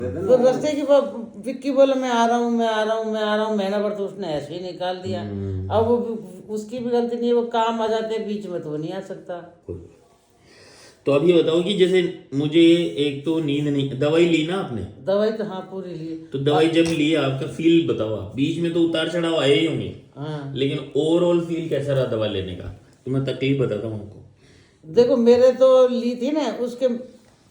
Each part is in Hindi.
तो रास्ते की विक्की बोला मैं आ रहा हूँ मैं आ रहा हूँ मैं आ रहा हूँ, महीना भर तो उसने ऐसे ही निकाल दिया। अब वो उसकी भी गलती नहीं है, वो काम आ जाते हैं बीच में तो वो नहीं आ सकता। तो अब ये बताओ कि जैसे मुझे एक तो नींद नहीं, दवाई ली ना आपने? दवाई तो हाँ पूरी ली। तो दवाई जब ली आपका फील बताओ आप, बीच में तो उतार चढ़ाव आए ही होंगे, हाँ लेकिन ओवरऑल फील कैसा रहा दवा लेने का? तो मैं तकलीफ बताता हूँ आपको। देखो मेरे तो ली थी ना, उसके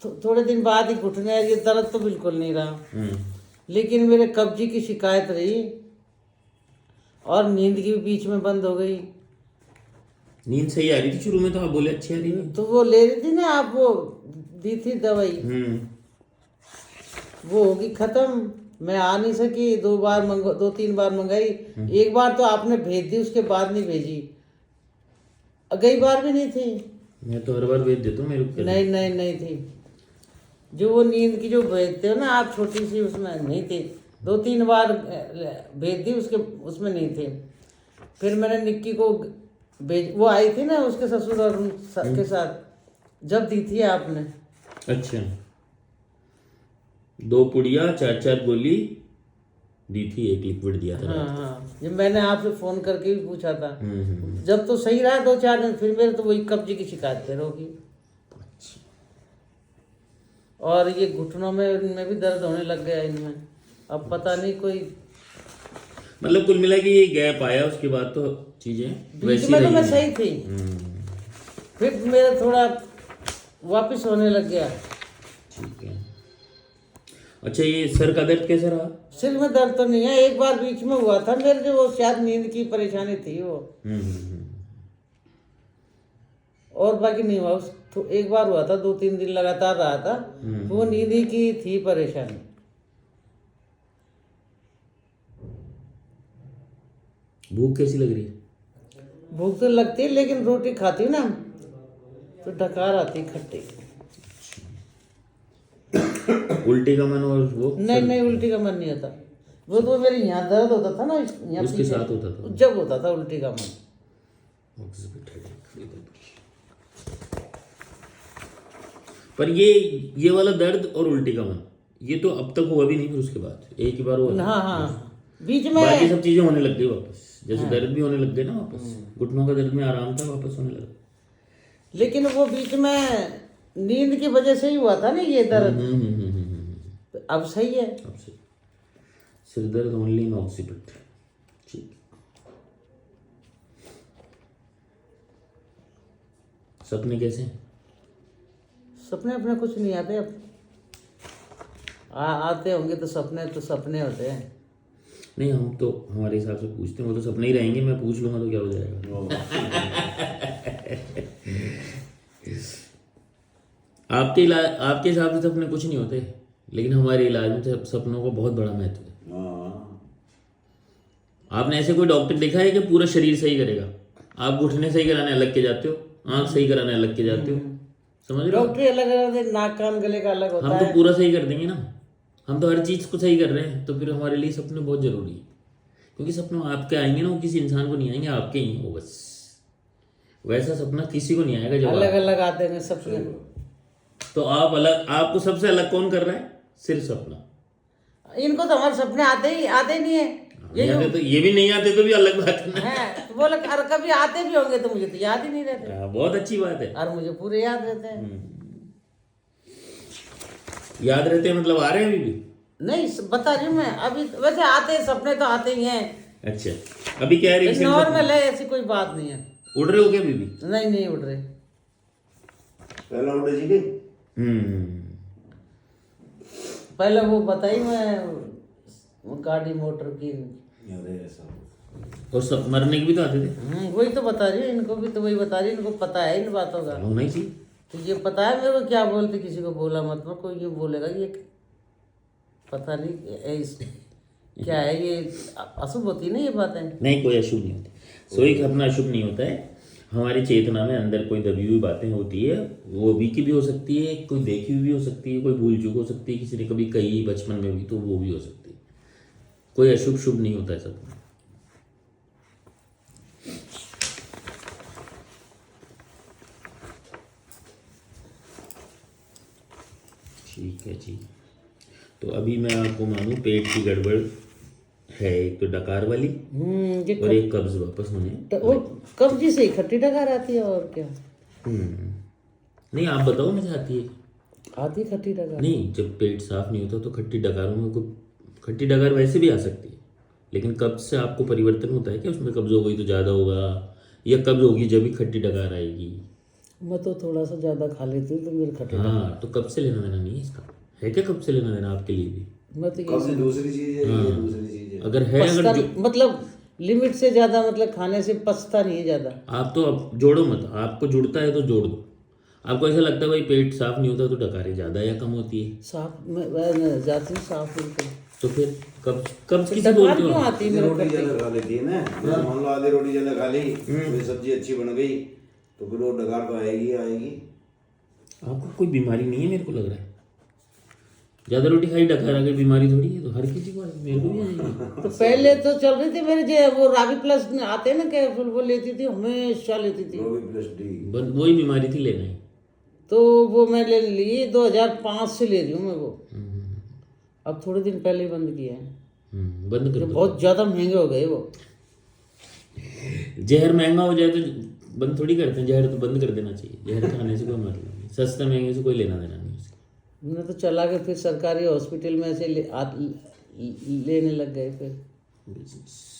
थोड़े दिन बाद ही घुटने ये दर्द तो बिल्कुल नहीं रहा, लेकिन मेरे कब्जी की शिकायत रही और नींद की भी बीच में बंद हो गई। नींद सही आ रही थी शुरू में तो आप बोले अच्छी आ रही थी। तो वो ले रही थी ना आप, वो दी थी दवाई, वो होगी खत्म। मैं आ नहीं सकी, 2-3 बार मंगाई। एक बार तो आपने भेज दी, उसके बाद नहीं भेजी। गई बार भी नहीं थी। मैं तो हर बार भेज देता हूँ मेरे को। नहीं नहीं नहीं थी, जो वो नींद की जो भेजते हो ना आप छोटी सी, उसमें नहीं थी। 2-3 बार भेज दी, उसके उसमें नहीं थे। फिर मैंने निक्की को भेज, वो आई थी ना उसके ससुर और के साथ, जब दी थी आपने। अच्छा, 2 पुड़िया 4-4 गोली दी थी, एक लिक्विड दिया था। हाँ हाँ, जब मैंने आपसे फोन करके भी पूछा था, जब तो सही रहा 2-4 दिन, फिर मेरे तो वही कब्जे की शिकायत फिर होगी। और ये घुटनों में भी दर्द होने लग गया इनमें। अब पता नहीं कोई, मतलब कुल मिला के ये गैप आया, उसके बाद तो चीजें बीच वैसी में तो रही मैं हैं। सही थी, फिर मेरा थोड़ा वापस होने लग गया। ठीक है। अच्छा, ये सर का दर्द कैसा रहा? सिर में दर्द तो नहीं है, एक बार बीच में हुआ था मेरे जो, वो शायद नींद की परेशानी थी वो, और बाकी नहीं हुआ। तो एक बार हुआ था, 2-3 दिन लगातार रहा था, तो वो नींद ही की थी परेशानी। भूख कैसी लग रही है? भूख तो लगती है, लेकिन रोटी खाती हूँ ना तो डकार आती खट्टी। उल्टी का मन और वो? नहीं नहीं, उल्टी का मन नहीं होता। वो तो मेरे यहाँ दर्द होता था ना, यहाँ उसके पीछे, साथ होता था? जब होता था उल्टी का मन। पर ये वाला दर्द और उल्टी का मन, ये तो अब तक हुआ भी नहीं, फिर उसके बाद एक ही बार हुआ? हाँ हाँ, बीच में बाकी सब चीजें होने लग गई वापस, जैसे दर्द भी होने लग गए ना वापस, घुटनों का दर्द में आराम था, वापस होने लगा। लेकिन वो बीच में नींद की वजह से ही हुआ था ना ये दर्द। अब सही है। अब से सिर दर्द ओनली इन ऑक्सीपिट। ठीक। सपने कैसे हैं? सपने अपने कुछ नहीं आते अब। आते होंगे तो सपने होते हैं। नहीं, हम तो हमारे हिसाब से पूछते हैं, वो तो सपने ही रहेंगे, मैं पूछ लूंगा तो क्या हो जाएगा। आपके हिसाब से सपने कुछ नहीं होते, लेकिन हमारे इलाज में तो सपनों का बहुत बड़ा महत्व है। आपने ऐसे कोई डॉक्टर देखा है कि पूरा शरीर सही करेगा? आप घुटने सही कराने अलग के जाते हो, आंख सही कराने अलग के जाते हो, समझ रहे हो? डॉक्टर अलग अलग, नाक कान गले का अलग होता हम तो है। पूरा सही कर देंगे ना, हम तो हर चीज को सही कर रहे हैं, तो फिर हमारे लिए सपने बहुत जरूरी है। क्योंकि सपने आपके आएंगे ना, वो किसी इंसान को नहीं आएंगे, आपके ही हैं वो बस। वैसा सपना किसी को नहीं आएगा जब अलग अलग आते हैं सपने। तो आप अलग, आपको सबसे अलग कौन कर रहा है? सिर्फ सपना। इनको तो हमारे सपने आते ही नहीं है। नहीं आते तो ये भी नहीं आते तो भी अलग बात है ना। हैं तो बोले, अरे कभी आते भी होंगे तो मुझे तो याद ही नहीं रहते, बहुत अच्छी बात है। और मुझे पूरे याद रहते हैं। याद रहते हैं मतलब आ रहे हैं अभी भी? नहीं बता रही हूँ मैं, अभी वैसे आते हैं सपने तो आते ही हैं। अच्छा, अभी क्या है? नॉर्मल है, ऐसी कोई बात नहीं है। उड़ रहे हो क्या अभी भी? नहीं नहीं उड़ रहे। पहला उड़े जी गई। पहले वो बताई मैं, गाड़ी मोटर की। अरे ऐसा और सब मरने की भी तो आते थे। वही तो बता रही हूँ, इनको भी तो वही बता रही हूँ, इनको पता है इन बातों का। होना ही चाहिए। तो ये पता है मेरे को, क्या बोलते किसी को बोला मत, मैं कोई ये बोलेगा ये पता नहीं क्या है ये, अशुभ होती है ना ये बातें। नहीं, कोई अशुभ नहीं होता, सोई अपना अशुभ नहीं होता है। हमारी चेतना में अंदर कोई दबी हुई बातें होती है, वो अभी की भी हो सकती है, कोई देखी हुई भी हो सकती है, कोई भूल चूक हो सकती है, किसी ने कभी कही बचपन में भी, तो वो भी हो सकती है। कोई अशुभ शुभ नहीं होता है सब। ठीक है जी। तो अभी मैं आपको मानूं पेट की गड़बड़ है, एक तो डकार वाली ये और एक कब्ज वापस होने। वो कब्जी से ही खट्टी डकार आती है और क्या नहीं आप बताओ मुझे आती है? आती खट्टी डकार? नहीं, जब पेट साफ नहीं होता तो खट्टी डकारों में को खट्टी डकार वैसे भी आ सकती है, लेकिन कब्ज से आपको परिवर्तन होता है क्या? उसमें कब्ज हो गई तो ज़्यादा होगा, या कब्ज होगी जब भी खट्टी डकार आएगी? मैं तो थोड़ा सा ज्यादा खा लेती हूँ तो मेरे खट्टी हाँ, तो कब से लेना देना नहीं है इसका? है क्या कब से लेना देना आपके लिए भी? मैं तो कब से दूसरी चीज है, ये दूसरी चीज है। अगर है, अगर जो मतलब लिमिट से ज्यादा मतलब खाने से पचता नहीं है ज्यादा। आप तो अब जोड़ो मत, आपको जुड़ता है तो जोड़ दो। आपको ऐसा लगता है भाई पेट साफ नहीं होता तो डकारें ज़्यादा या कम होती है, साफ मैं जाती हूँ साफ बिल्कुल। तो फिर कब किसी डकार बोलते क्यों हो? आती है मेरे रोटी खट्टी? ज्यादा खा लेती है ना, जैसे मान लो आधी रोटी ज्यादा खा ली, कोई सब्जी अच्छी बन गई तो फिर वो डकार तो आएगी आएगी। आपको कोई बीमारी नहीं है मेरे को लग रहा है, ज़्यादा रोटी खाई डकार आ गई, बीमारी थोड़ी है, तो हर किसी को आएगी, मेरे को भी आएगी। तो पहले तो चल रही थी मेरे जो वो रावी प्लस आते हैं ना कैप्सूल, वो लेती थी, हमेशा लेती थी। -D। वही बीमारी थी लेना ही। तो वो मैं ले ली 2005 से ले रही हूँ मैं वो। अब थोड़े दिन पहले ही बंद किया है, बंद कर दो। बहुत ज़्यादा महंगे हो गए वो। जहर महंगा हो जाए तो बंद थोड़ी करते हैं, जहर तो बंद कर देना चाहिए, जहर खाने से कोई मतलब नहीं, सस्ता महंगे से कोई लेना देना नहीं उसका। मैं तो चला के फिर सरकारी हॉस्पिटल में ऐसे लेने लग गए फिर।